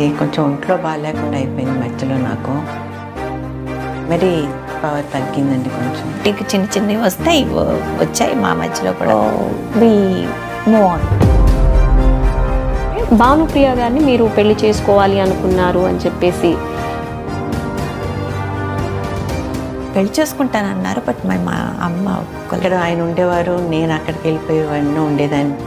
అది కొంచెం ఒంట్లో బాగాలేకుండా అయిపోయింది మధ్యలో నాకు. మరి పవర్ తగ్గిందండి కొంచెం. ఇంటికి చిన్న చిన్నవి వస్తాయి, వచ్చాయి మా మధ్యలో కూడా. We move on. భానుప్రియ గారిని మీరు పెళ్లి చేసుకోవాలి అనుకున్నారు అని చెప్పేసి పెళ్లి చేసుకుంటానన్నారు. బట్ మా అమ్మ ఇక్కడ ఆయన ఉండేవారు, నేను అక్కడికి వెళ్ళిపోయేవాడిని, ఉండేదాన్ని.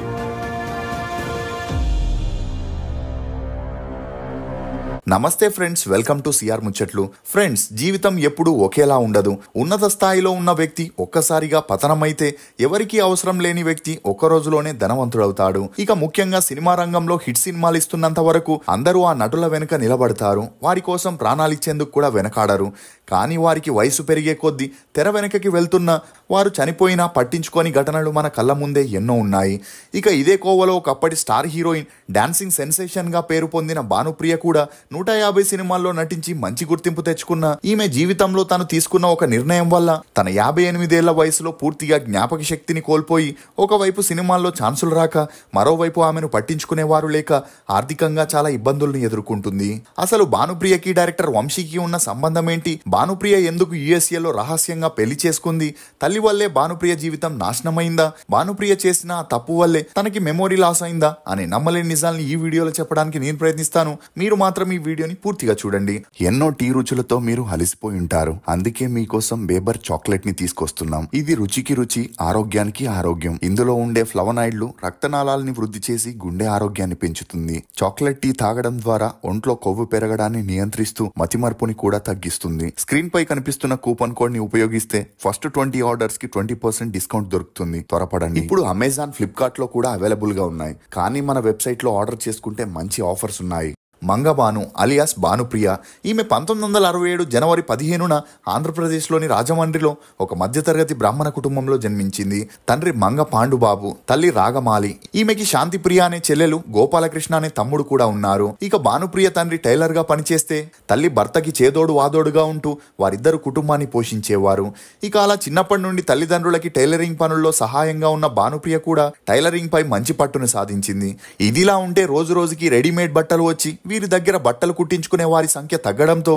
నమస్తే ఫ్రెండ్స్, వెల్కమ్ టు సిఆర్ ముచ్చట్లు. ఫ్రెండ్స్, జీవితం ఎప్పుడూ ఒకేలా ఉండదు. ఉన్నత స్థాయిలో ఉన్న వ్యక్తి ఒక్కసారిగా పతనమైతే ఎవరికీ అవసరం లేని వ్యక్తి ఒక్క రోజులోనే ధనవంతుడవుతాడు. ఇక ముఖ్యంగా సినిమా రంగంలో హిట్ సినిమాలు ఇస్తున్నంత వరకు అందరూ ఆ నటుల వెనుక నిలబడతారు. వారి కోసం ప్రాణాలిచ్చేందుకు కూడా వెనకాడరు. కానీ వారికి వయసు పెరిగే కొద్దీ తెర వెనకకి వెళ్తున్న వారు చనిపోయినా పట్టించుకొని ఘటనలు మన కళ్ళ ముందే ఎన్నో ఉన్నాయి. ఇక ఇదే కోవలో ఒకప్పటి స్టార్ హీరోయిన్, డాన్సింగ్ సెన్సేషన్ గా పేరు పొందిన భానుప్రియ కూడా 150 సినిమాల్లో నటించి మంచి గుర్తింపు తెచ్చుకున్న ఈమె జీవితంలో తాను తీసుకున్న ఒక నిర్ణయం వల్ల తన 58 ఏళ్ల వయసులో పూర్తిగా జ్ఞాపక శక్తిని కోల్పోయి ఒకవైపు సినిమాల్లో ఛాన్సులు రాక మరోవైపు ఆమెను పట్టించుకునేవారు లేక ఆర్థికంగా చాలా ఇబ్బందులను ఎదుర్కొంటుంది. అసలు భానుప్రియకి డైరెక్టర్ వంశీకి ఉన్న సంబంధం ఏంటి? భానుప్రియ ఎందుకు యుఎస్ఏలో రహస్యంగా పెళ్లి చేసుకుంది? తల్లి వల్లే భానుప్రియ జీవితం నాశనమైందా? భానుప్రియ చేసిన ఆ తప్పు వల్లే తనకి మెమొరీ లాస్ అయిందా అనే నమ్మలేని నిజాల్ని ఈ వీడియోలో చెప్పడానికి నేను ప్రయత్నిస్తాను. మీరు మాత్రం ఈ వీడియోని పూర్తిగా చూడండి. ఎన్నో టీ రుచులతో మీరు అలసిపోయి ఉంటారు. అందుకే మీకోసం బేబర్ చాక్లెట్ ని తీసుకొస్తున్నాం. ఇది రుచికి రుచి, ఆరోగ్యానికి ఆరోగ్యం. ఇందులో ఉండే ఫ్లవనాయిడ్లు రక్తనాళాలని వృద్ధి చేసి గుండె ఆరోగ్యాన్ని పెంచుతుంది. చాక్లెట్ టీ తాగడం ద్వారా ఒంట్లో కొవ్వు పెరగడాన్ని నియంత్రిస్తూ మతిమరుపుని కూడా తగ్గిస్తుంది. స్క్రీన్ పై కనిపిస్తున్న కూపన్ కోడ్ ని ఉపయోగిస్తే ఫస్ట్ 20 ఆర్డర్స్ కి 20% డిస్కౌంట్ దొరుకుతుంది. త్వరపడండి. ఇప్పుడు అమెజాన్, ఫ్లిప్కార్ట్ లో కూడా అవైలబుల్ గా ఉన్నాయి. కానీ మన వెబ్సైట్ లో ఆర్డర్ చేసుకుంటే మంచి ఆఫర్స్ ఉన్నాయి. మంగబాను అలియాస్ భానుప్రియ. ఈమె 1967 జనవరి 15న ఆంధ్రప్రదేశ్లోని రాజమండ్రిలో ఒక మధ్యతరగతి బ్రాహ్మణ కుటుంబంలో జన్మించింది. తండ్రి మంగ పాండుబాబు, తల్లి రాగమాలి. ఈమెకి శాంతిప్రియ అనే చెల్లెలు, గోపాలకృష్ణ అనే తమ్ముడు కూడా ఉన్నారు. ఇక భానుప్రియ తండ్రి టైలర్ గా పనిచేస్తే తల్లి భర్తకి చేదోడు వాదోడుగా ఉంటూ వారిద్దరు కుటుంబాన్ని పోషించేవారు. ఇక అలా చిన్నప్పటి నుండి తల్లిదండ్రులకి టైలరింగ్ పనుల్లో సహాయంగా ఉన్న భానుప్రియ కూడా టైలరింగ్ పై మంచి పట్టును సాధించింది. ఇదిలా ఉంటే రోజు రోజుకి రెడీమేడ్ బట్టలు వచ్చి వీరి దగ్గర బట్టలు కుట్టించుకునే వారి సంఖ్య తగ్గడంతో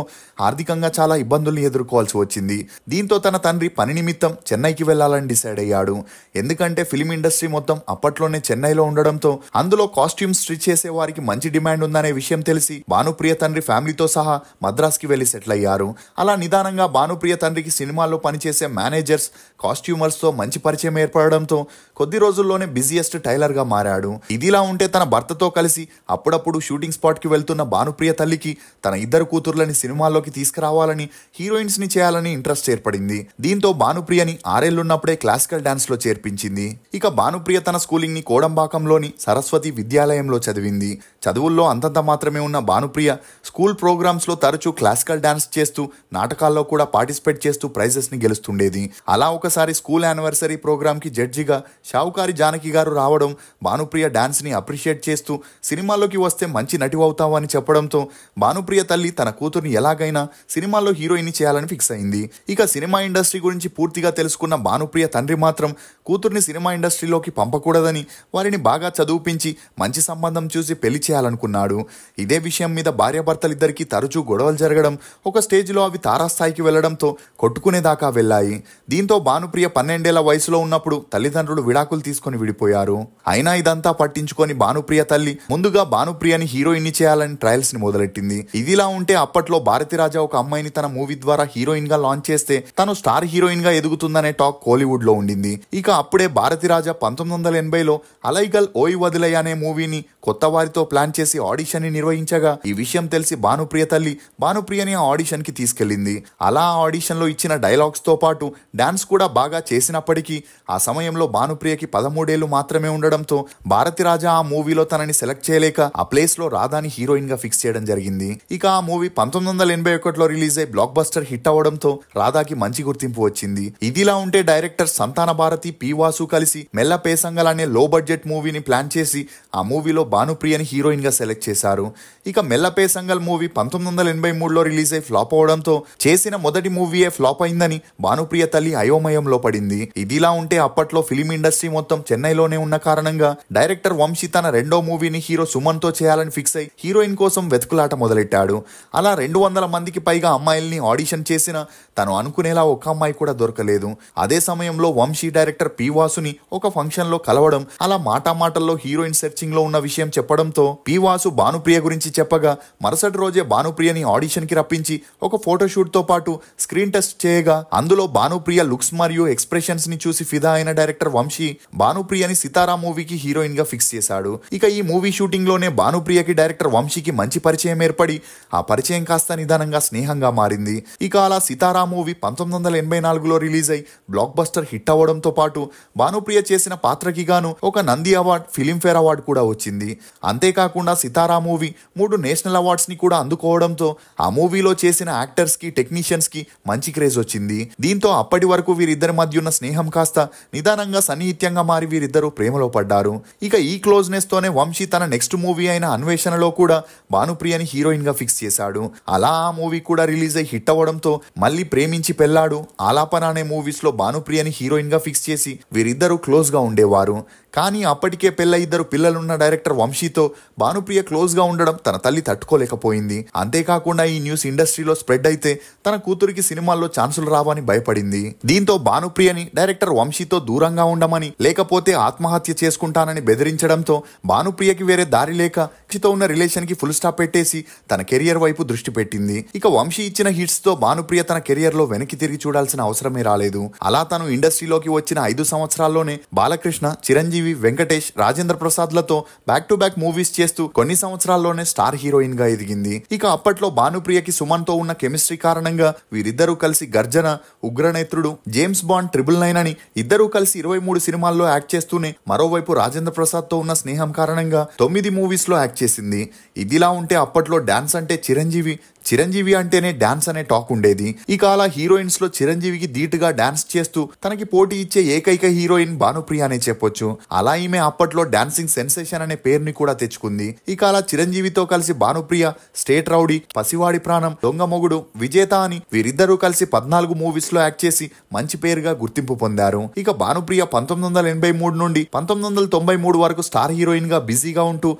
ఆర్థికంగా చాలా ఇబ్బందుల్ని ఎదుర్కోవాల్సి వచ్చింది. దీంతో తన తండ్రి పని నిమిత్తం చెన్నైకి వెళ్లాలని డిసైడ్ అయ్యాడు. ఎందుకంటే ఫిలిం ఇండస్ట్రీ మొత్తం అప్పట్లోనే చెన్నైలో ఉండడంతో అందులో కాస్ట్యూమ్స్ స్టిచ్ చేసే వారికి మంచి డిమాండ్ ఉందనే విషయం తెలిసి భానుప్రియ తండ్రి ఫ్యామిలీతో సహా మద్రాస్కి వెళ్లి సెటిల్ అయ్యారు. అలా నిదానంగా భానుప్రియ తండ్రికి సినిమాల్లో పనిచేసే మేనేజర్స్, కాస్ట్యూమర్స్ తో మంచి పరిచయం ఏర్పడడంతో కొద్ది రోజుల్లోనే బిజియెస్ట్ టైలర్ గా మారాడు. ఇదిలా ఉంటే తన భర్తతో కలిసి అప్పుడప్పుడు షూటింగ్ స్పాట్ కి వెళ్తున్న భానుప్రియ తల్లికి తన ఇద్దరు కూతుర్లని సినిమాల్లోకి తీసుకురావాలని, హీరోయిన్స్ ని చేయాలని ఇంట్రెస్ట్ ఏర్పడింది. దీంతో భానుప్రియని 6 ఏళ్లున్నప్పుడే క్లాసికల్ డాన్స్ లో చేర్పించింది. ఇక భానుప్రియ తన స్కూలింగ్ ని కోడంబాకంలోని సరస్వతి విద్యాలయంలో చదివింది. చదువుల్లో అంతంత మాత్రమే ఉన్న భానుప్రియ స్కూల్ ప్రోగ్రామ్స్ లో తరచూ క్లాసికల్ డాన్స్ చేస్తూ, నాటకాల్లో కూడా పార్టిసిపేట్ చేస్తూ ప్రైజెస్ ని గెలుస్తుండేది. అలా ఒకసారి స్కూల్ యానివర్సరీ ప్రోగ్రామ్ కి జడ్జిగా షావుకారి జానకి గారు రావడం, భానుప్రియ డాన్స్ ని అప్రిషియేట్ చేస్తూ సినిమాల్లోకి వస్తే మంచి నటివవుతావు అని చెప్పడంతో భానుప్రియ తల్లి తన కూతుర్ని ఎలాగైనా సినిమాల్లో హీరోయిన్ చేయాలని ఫిక్స్ అయింది. ఇక సినిమా ఇండస్ట్రీ గురించి పూర్తిగా తెలుసుకున్న భానుప్రియ తండ్రి మాత్రం కూతుర్ని సినిమా ఇండస్ట్రీలోకి పంపకూడదని, వారిని బాగా చదువుపించి మంచి సంబంధం చూసి పెళ్లి చేయాలనుకున్నాడు. ఇదే విషయం మీద భార్యాభర్తలిద్దరికీ తరచూ గొడవలు జరగడం, ఒక స్టేజ్లో అవి తారాస్థాయికి వెళ్లడంతో కొట్టుకునేదాకా వెళ్లాయి. దీంతో భానుప్రియ 12 ఏళ్ల వయసులో ఉన్నప్పుడు తల్లిదండ్రులు విడాకులు తీసుకుని విడిపోయారు. అయినా ఇదంతా పట్టించుకొని భానుప్రియ తల్లి ముందుగా భానుప్రియని హీరోయిన్ చేయాలని ట్రయల్స్ ని మొదలెట్టింది. ఇదిలా ఉంటే అప్పట్లో భారతిరాజా ఒక అమ్మాయిని తన మూవీ ద్వారా హీరోయిన్ గా లాంచ్ చేస్తే తను స్టార్ హీరోయిన్ గా ఎదుగుతుందనే టాక్ కోలీవుడ్ లో ఉండింది. ఇక అప్పుడే భారతిరాజా 1980లో అలైగల్ ఓయి వదిలై అనే మూవీని కొత్త వారితో ప్లాన్ చేసి ఆడిషన్ ని నిర్వహించగా ఈ విషయం తెలిసి భానుప్రియ తల్లి భానుప్రియని ఆ ఆడిషన్ కి తీసుకెళ్లింది. అలా ఆ ఆడిషన్ లో ఇచ్చిన డైలాగ్స్ తో పాటు డాన్స్ కూడా బాగా చేసినప్పటికీ ఆ సమయంలో భానుప్రియకి 13 ఏళ్లు మాత్రమే ఉండడంతో భారతిరాజా ఆ మూవీలో తనని సెలెక్ట్ చేయలేక ఆ ప్లేస్ లో రాధాని హీరోయిన్ గా ఫిక్స్ చేయడం జరిగింది. ఇక ఆ మూవీ 1981లో రిలీజ్ అయి బ్లాక్ బస్టర్ హిట్ అవడంతో రాధాకి మంచి గుర్తింపు వచ్చింది. ఇదిలా ఉంటే డైరెక్టర్ సంతాన భారతి, పి వాసు కలిసి మెల్ల పేసంగల్ అనే లో బడ్జెట్ మూవీని ప్లాన్ చేసి ఆ మూవీలో భానుప్రియని హీరోయిన్ గా సెలెక్ట్ చేశారు. ఇక మెల్ల పేసంగల్ మూవీ 1983లో రిలీజ్ అయి ఫ్లాప్ అవడంతో చేసిన మొదటి మూవీయే ఫ్లాప్ అయిందని భానుప్రియ తల్లి అయోమయంలో పడింది. ఇదిలా ఉంటే అప్పట్లో ఫిలిం ఇండస్ట్రీ మొత్తం చెన్నైలోనే ఉన్న కారణంగా డైరెక్టర్ వంశీ తన రెండో మూవీని హీరో సుమన్ తో చేయాలని ఫిక్స్ అయి హీరోయిన్ కోసం వెతుకులాట మొదలెట్టాడు. అలా 200 మందికి పైగా అమ్మాయిల్ని ఆడిషన్ చేసిన తను అనుకునేలా ఒక్క అమ్మాయి కూడా దొరకలేదు. అదే సమయంలో వంశీ డైరెక్టర్ పి వాసుని ఒక ఫంక్షన్ లో కలవడం, అలా మాటల్లో హీరోయిన్ సెర్చింగ్ లో ఉన్న విషయం చెప్పడంతో పి వాసు భానుప్రియ గురించి చెప్పగా మరుసటి రోజే భానుప్రియని ఆడిషన్ కి రప్పించి ఒక ఫోటోషూట్ తో పాటు స్క్రీన్ టెస్ట్ చేయగా అందులో భానుప్రియ లుక్స్ మరియు ఎక్స్ప్రెషన్స్ ని చూసి ఫిదా అయిన డైరెక్టర్ వంశీ భానుప్రియని సితారా మూవీకి హీరోయిన్ గా ఫిక్స్ చేశాడు. ఇక ఈ మూవీ షూటింగ్ లోనే భానుప్రియకి డైరెక్టర్ వంశీకి మంచి పరిచయం ఏర్పడి ఆ పరిచయం కాస్త నిదానంగా స్నేహంగా మారింది. ఇక అలా సితారా మూవీ 1984లో రిలీజ్ అయి బ్లాక్ బస్టర్ హిట్ అవ్వడంతో పాటు భానుప్రియ చేసిన పాత్రకి గాను ఒక నంది అవార్డ్, ఫిలింఫేర్ అవార్డు కూడా వచ్చింది. అంతేకాకుండా సితారా మూవీ 3 నేషనల్ అవార్డ్స్ ని కూడా అందుకోవడంతో ఆ మూవీలో చేసిన యాక్టర్స్ కి, టెక్నీషియన్స్ కి మంచి క్రేజ్ వచ్చింది. దీంతో అప్పటి వరకు వీరిద్దరి మధ్య ఉన్న స్నేహం కాస్త నిదానంగా సన్నిహిత్యంగా మారి వీరిద్దరూ ప్రేమలో పడ్డారు. ఇక ఈ క్లోజ్నెస్ తోనే వంశీ తన నెక్స్ట్ మూవీ అయిన అన్వేషణలో కూడా భానుప్రియని హీరోయిన్ గా ఫిక్స్ చేశాడు. అలా ఆ మూవీ కూడా రిలీజ్ అయి హిట్ అవ్వడంతో మళ్ళీ ప్రేమించి పెళ్ళాడు, ఆలాపన అనే మూవీస్ లో భానుప్రియని హీరోయిన్ గా ఫిక్స్ చేసి వీరిద్దరూ క్లోజ్ గా ఉండేవారు. కానీ అప్పటికే పెళ్ళ 2 పిల్లలున్న డైరెక్టర్ వంశీతో భానుప్రియ క్లోజ్ గా ఉండడం తన తల్లి తట్టుకోలేకపోయింది. అంతేకాకుండా ఈ న్యూస్ ఇండస్ట్రీలో స్ప్రెడ్ అయితే తన కూతురికి సినిమాల్లో ఛాన్సులు రావని భయపడింది. దీంతో భానుప్రియని డైరెక్టర్ వంశీతో దూరంగా ఉండమని, లేకపోతే ఆత్మహత్య చేసుకుంటానని బెదిరించడంతో భానుప్రియకి వేరే దారి లేక వంశీతో ఉన్న రిలేషన్ కి ఫుల్ స్టాప్ పెట్టేసి తన కెరియర్ వైపు దృష్టి పెట్టింది. ఇక వంశీ ఇచ్చిన హిట్స్ తో భానుప్రియ తన కెరియర్ లో వెనక్కి తిరిగి చూడాల్సిన అవసరమే రాలేదు. అలా తను ఇండస్ట్రీలోకి వచ్చిన 5 సంవత్సరాల్లోనే బాలకృష్ణ, చిరంజీవి, వెంకటేష్, రాజేంద్ర ప్రసాద్ లతో బ్యాక్ టు బ్యాక్ మూవీస్ చేస్తూ కొన్ని సంవత్సరాల్లోనే స్టార్ హీరోయిన్ గా ఎదిగింది. ఇక అప్పట్లో భానుప్రియకి సుమన్ తో ఉన్న కెమిస్ట్రీ కారణంగా వీరిద్దరూ కలిసి గర్జన, ఉగ్రనేత్రుడు, జేమ్స్ బాండ్, 999 అని ఇద్దరూ కలిసి 23 సినిమాల్లో యాక్ట్ చేస్తూనే మరోవైపు రాజేంద్ర ప్రసాద్ తో ఉన్న స్నేహం కారణంగా 9 మూవీస్ లో యాక్ట్ చేసింది. ఇదిలా ఉంటే అప్పట్లో డాన్స్ అంటే చిరంజీవి అంటేనే డాన్స్ అనే టాక్ ఉండేది. ఇక అలా హీరోయిన్స్ లో చిరంజీవికి ధీటుగా డాన్స్ చేస్తూ తనకి పోటీ ఇచ్చే ఏకైక హీరోయిన్ భానుప్రియ అనే చెప్పొచ్చు. అలా ఈమె అప్పట్లో డాన్సింగ్ సెన్సేషన్ అనే పేరుని కూడా తెచ్చుకుంది. ఇక అలా చిరంజీవితో కలిసి భానుప్రియ స్టేట్ రౌడీ, పసివాడి ప్రాణం, దొంగ మొగుడు, విజేత అని వీరిద్దరూ కలిసి 14 మూవీస్ లో యాక్ట్ చేసి మంచి పేరుగా గుర్తింపు పొందారు. ఇక భానుప్రియ 1983 నుండి 1993 వరకు స్టార్ హీరోయిన్ గా బిజీగా ఉంటూ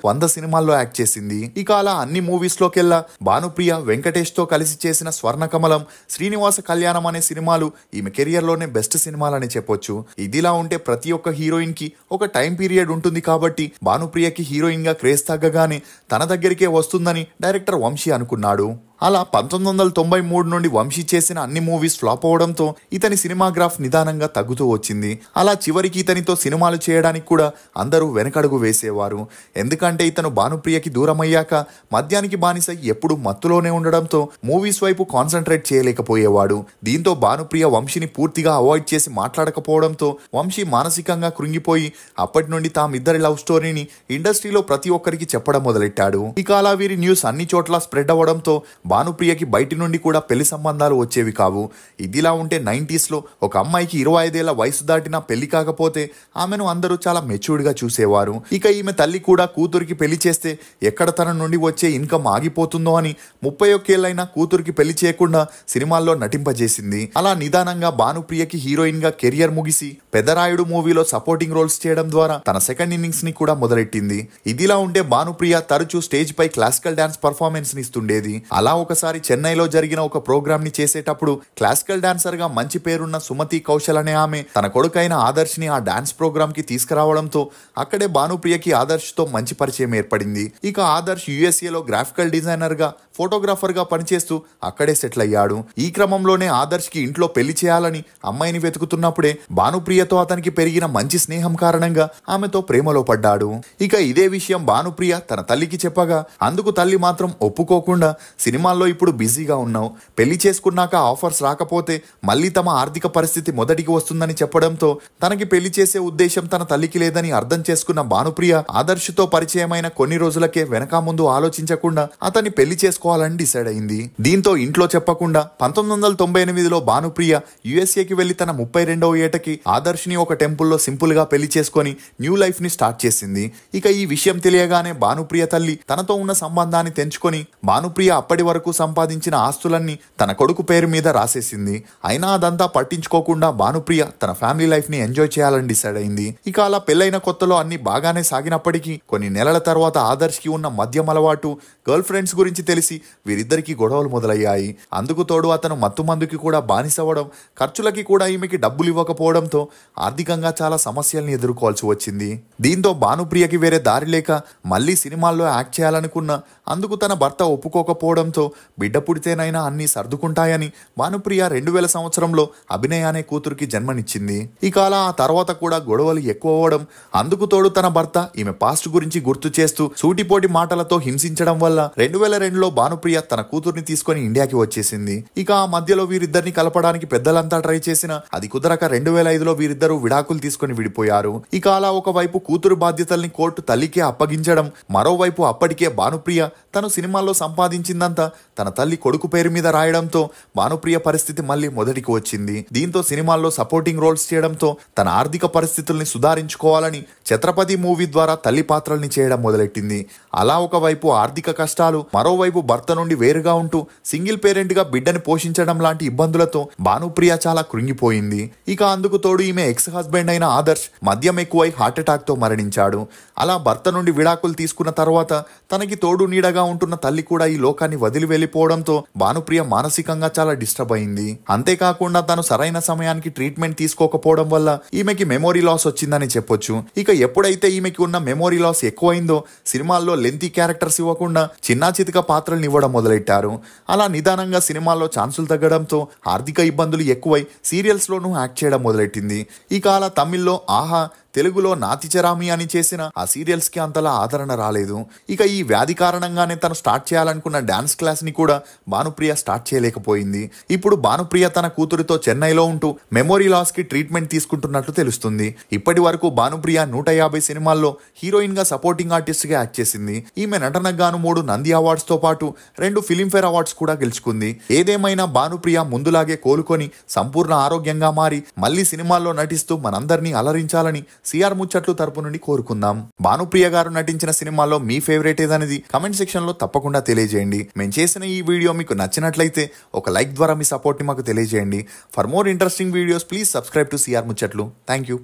100 సినిమాల్లో యాక్ట్ చేసింది. ఇక అలా అన్ని మూవీస్ లోకెల్లా భానుప్రియ వెంకటేష్ తో కలిసి చేసిన స్వర్ణకమలం, శ్రీనివాస కళ్యాణం అనే సినిమాలు ఈమె కెరియర్ లోనే బెస్ట్ సినిమాలని చెప్పొచ్చు. ఇదిలా ఉంటే ప్రతి ఒక్క హీరోయిన్ కి ఒక టైం పీరియడ్ ఉంటుంది కాబట్టి భానుప్రియకి హీరోయిన్ గా క్రేజ్ తగ్గగానే తన దగ్గరికే వస్తుందని డైరెక్టర్ వంశీ అనుకున్నాడు. అలా 1993 నుండి వంశీ చేసిన అన్ని మూవీస్ ఫ్లాప్ అవడంతో ఇతని సినిమాగ్రాఫ్ నిదానంగా తగ్గుతూ వచ్చింది. అలా చివరికి ఇతనితో సినిమాలు చేయడానికి కూడా అందరూ వెనకడుగు వేసేవారు. ఎందుకంటే ఇతను భానుప్రియకి దూరం అయ్యాక మద్యానికి బానిస ఎప్పుడు మత్తులోనే ఉండడంతో మూవీస్ వైపు కాన్సన్ట్రేట్ చేయలేకపోయేవాడు. దీంతో భానుప్రియ వంశీని పూర్తిగా అవాయిడ్ చేసి మాట్లాడకపోవడంతో వంశీ మానసికంగా కృంగిపోయి అప్పటి నుండి తామిద్దరి లవ్ స్టోరీని ఇండస్ట్రీలో ప్రతి ఒక్కరికి చెప్పడం మొదలెట్టాడు. ఇక అలా వీరి న్యూస్ అన్ని చోట్ల స్ప్రెడ్ అవ్వడంతో భానుప్రియకి బయటి నుండి కూడా పెళ్లి సంబంధాలు వచ్చేవి కావు. ఇదిలా ఉంటే 90s లో ఒక అమ్మాయికి 25 ఏళ్ల వయసు దాటినా పెళ్లి కాకపోతే ఆమెను అందరూ చాలా మెచ్యూర్డ్ గా చూసేవారు. ఇక ఈమె తల్లి కూడా కూతురికి పెళ్లి చేస్తే ఎక్కడ తన నుండి వచ్చే ఇన్కమ్ ఆగిపోతుందో అని 31 ఏళ్లైనా కూతురికి పెళ్లి చేయకుండా సినిమాల్లో నటింపజేసింది. అలా నిదానంగా భానుప్రియకి హీరోయిన్ గా కెరియర్ ముగిసి పెదరాయుడు మూవీలో సపోర్టింగ్ రోల్స్ చేయడం ద్వారా తన సెకండ్ ఇన్నింగ్స్ ని కూడా మొదలెట్టింది. ఇదిలా ఉంటే భానుప్రియ తరచూ స్టేజ్ పై క్లాసికల్ డాన్స్ పర్ఫార్మెన్స్ ని ఇస్తుండేది. అలా ఒకసారి చెన్నైలో జరిగిన ఒక ప్రోగ్రామ్ ని చేసేటప్పుడు క్లాసికల్ డాన్సర్ గా మంచి పేరున్న సుమతి కౌశల్ అనే ఆమె తన కొడుకైన ఆదర్శ్ ని ఆ డాన్స్ ప్రోగ్రామ్ కి తీసుకురావడంతో అక్కడే భానుప్రియకి ఆదర్శ్ తో మంచి పరిచయం ఏర్పడింది. ఇక ఆదర్శ్ USA లో గ్రాఫికల్ డిజైనర్ గా, ఫోటోగ్రాఫర్ గా పనిచేస్తూ అక్కడే సెటిల్ అయ్యాడు. ఈ క్రమంలోనే ఆదర్శ్ కి ఇంట్లో పెళ్లి చేయాలని అమ్మాయిని వెతుకుతున్నప్పుడే భానుప్రియతో అతనికి పెరిగిన మంచి స్నేహం కారణంగా ఆమెతో ప్రేమలో పడ్డాడు. ఇక ఇదే విషయం భానుప్రియ తన తల్లికి చెప్పగా అందుకు తల్లి మాత్రం ఒప్పుకోకుండా సినిమా సినిమాల్లో ఇప్పుడు బిజీగా ఉన్నావు, పెళ్లి చేసుకున్నాక ఆఫర్స్ రాకపోతే మళ్ళీ తమ ఆర్థిక పరిస్థితి మొదటికి వస్తుందని చెప్పడంతో తనకి పెళ్లి చేసే ఉద్దేశం తన తల్లికి లేదని అర్థం చేసుకున్న భానుప్రియ ఆదర్శ్తో పరిచయమైన కొన్ని రోజులకే వెనక ముందు ఆలోచించకుండా అతన్ని పెళ్లి చేసుకోవాలని డిసైడ్ అయింది. దీంతో ఇంట్లో చెప్పకుండా 1998లో భానుప్రియ యుఎస్ఏకి వెళ్లి తన 32వ ఏటకి ఆదర్శ్ని ఒక టెంపుల్లో సింపుల్ గా పెళ్లి చేసుకొని న్యూ లైఫ్ ని స్టార్ట్ చేసింది. ఇక ఈ విషయం తెలియగానే భానుప్రియ తల్లి తనతో ఉన్న సంబంధాన్ని తెంచుకొని భానుప్రియ అప్పటి వరకు సంపాదించిన ఆస్తులన్నీ తన కొడుకు పేరు మీద రాసేసింది. అయినా అదంతా పట్టించుకోకుండా భానుప్రియ తన ఫ్యామిలీ లైఫ్ ని ఎంజాయ్ చేయాలని డిసైడ్ అయింది. ఇక అలా పెళ్లైన కొత్తలో అన్ని బాగానే సాగినప్పటికీ కొన్ని నెలల తర్వాత ఆదర్శ్కి ఉన్న మద్యం అలవాటు, గర్ల్ ఫ్రెండ్స్ గురించి తెలిసి వీరిద్దరికి గొడవలు మొదలయ్యాయి. అందుకు తోడు అతను మత్తు మందుకి కూడా బానిసవ్వడం, ఖర్చులకి కూడా ఈమెకి డబ్బులు ఇవ్వకపోవడంతో ఆర్థికంగా చాలా సమస్యల్ని ఎదుర్కోవాల్సి వచ్చింది. దీంతో భానుప్రియకి వేరే దారి లేక మళ్ళీ సినిమాల్లో యాక్ట్ చేయాలనుకున్న, అందుకు తన భర్త ఒప్పుకోకపోవడంతో బిడ్డ పుడితేనైనా అన్నీ సర్దుకుంటాయని భానుప్రియ 2000 సంవత్సరంలో అభినయ అనే కూతురికి జన్మనిచ్చింది. ఇక అలా ఆ తర్వాత కూడా గొడవలు ఎక్కువ అవ్వడం, అందుకు తోడు తన భర్త ఈమె పాస్ట్ గురించి గుర్తు చేస్తూ సూటిపోటి మాటలతో హింసించడం వల్ల 2002లో భానుప్రియ తన కూతుర్ని తీసుకొని ఇండియాకి వచ్చేసింది. ఇక ఆ మధ్యలో వీరిద్దరిని కలపడానికి పెద్దలంతా ట్రై చేసినా అది కుదరక 2005లో వీరిద్దరూ విడాకులు తీసుకొని విడిపోయారు. ఇక అలా ఒకవైపు కూతురు బాధ్యతల్ని కోర్టు తల్లికే అప్పగించడం, మరోవైపు అప్పటికే భానుప్రియ తను సినిమాల్లో సంపాదించిందంతా తన తల్లి కొడుకు పేరు మీద రాయడంతో భానుప్రియ పరిస్థితి మళ్ళీ మొదటికి వచ్చింది. దీంతో సినిమాల్లో సపోర్టింగ్ రోల్స్ చేయడంతో తన ఆర్థిక పరిస్థితుల్ని సుధారించుకోవాలని ఛత్రపతి మూవీ ద్వారా తల్లి పాత్రల్ని చేయడం మొదలెట్టింది. అలా ఒకవైపు ఆర్థిక కష్టాలు, మరోవైపు భర్త నుండి వేరుగా ఉంటూ సింగిల్ పేరెంట్ గా బిడ్డని పోషించడం లాంటి ఇబ్బందులతో భానుప్రియ చాలా కృంగిపోయింది. ఇక అందుకు తోడు ఈమె ఎక్స్ హస్బెండ్ అయిన ఆదర్శ్ మద్యం ఎక్కువై హార్ట్అటాక్ తో మరణించాడు. అలా భర్త నుండి విడాకులు తీసుకున్న తర్వాత తనకి తోడు నీడగా ఉంటున్న తల్లి కూడా ఈ లోకాన్ని వదిలి వెళ్లిపోవడంతో భానుప్రియ మానసికంగా చాలా డిస్టర్బ్ అయింది. అంతేకాకుండా తను సరైన సమయానికి ట్రీట్మెంట్ తీసుకోకపోవడం వల్ల ఈమెకి మెమోరీ లాస్ వచ్చిందని చెప్పొచ్చు. ఇక ఎప్పుడైతే ఈమెకి ఉన్న మెమోరీ లాస్ ఎక్కువైందో సినిమాల్లో లెంతీ క్యారెక్టర్స్ ఇవ్వకుండా చిన్నా చితిక పాత్రలను ఇవ్వడం మొదలెట్టారు. అలా నిదానంగా సినిమాల్లో ఛాన్సులు తగ్గడంతో ఆర్థిక ఇబ్బందులు ఎక్కువై సీరియల్స్ లోనూ యాక్ట్ చేయడం మొదలెట్టింది. ఇక అలా తమిళ్లో ఆహా, తెలుగులో నాతిచరామి అని చేసిన ఆ సీరియల్స్ కి అంతలా ఆదరణ రాలేదు. ఇక ఈ వ్యాధి కారణంగానే తను స్టార్ట్ చేయాలనుకున్న డాన్స్ క్లాస్ ని కూడా భానుప్రియ స్టార్ట్ చేయలేకపోయింది. ఇప్పుడు భానుప్రియ తన కూతురితో చెన్నైలో ఉంటూ మెమోరీ లాస్ కి ట్రీట్మెంట్ తీసుకుంటున్నట్లు తెలుస్తుంది. ఇప్పటి వరకు భానుప్రియ 150 సినిమాల్లో హీరోయిన్ గా సపోర్టింగ్ ఆర్టిస్ట్ గా యాక్ట్ చేసింది. ఈమె నటనకు గాను 3 నంది అవార్డ్స్ తో పాటు 2 ఫిలింఫేర్ అవార్డ్స్ కూడా గెలుచుకుంది. ఏదేమైనా భానుప్రియ ముందులాగే కోలుకొని సంపూర్ణ ఆరోగ్యంగా మారి మళ్ళీ సినిమాల్లో నటిస్తూ మనందరినీ అలరించాలని సిఆర్ ముచ్చట్లు తరపు నుండి కోరుకుందాం. భానుప్రియ గారు నటించిన సినిమాల్లో మీ ఫేవరెట్ ఏదనేది కమెంట్ సెక్షన్ లో తప్పకుండా తెలియజేయండి. మేము చేసిన ఈ వీడియో మీకు నచ్చినట్లయితే ఒక లైక్ ద్వారా మీ సపోర్ట్ ని మాకు తెలియజేయండి. For more interesting videos please subscribe to C R ముచ్చట్లు. Thank you.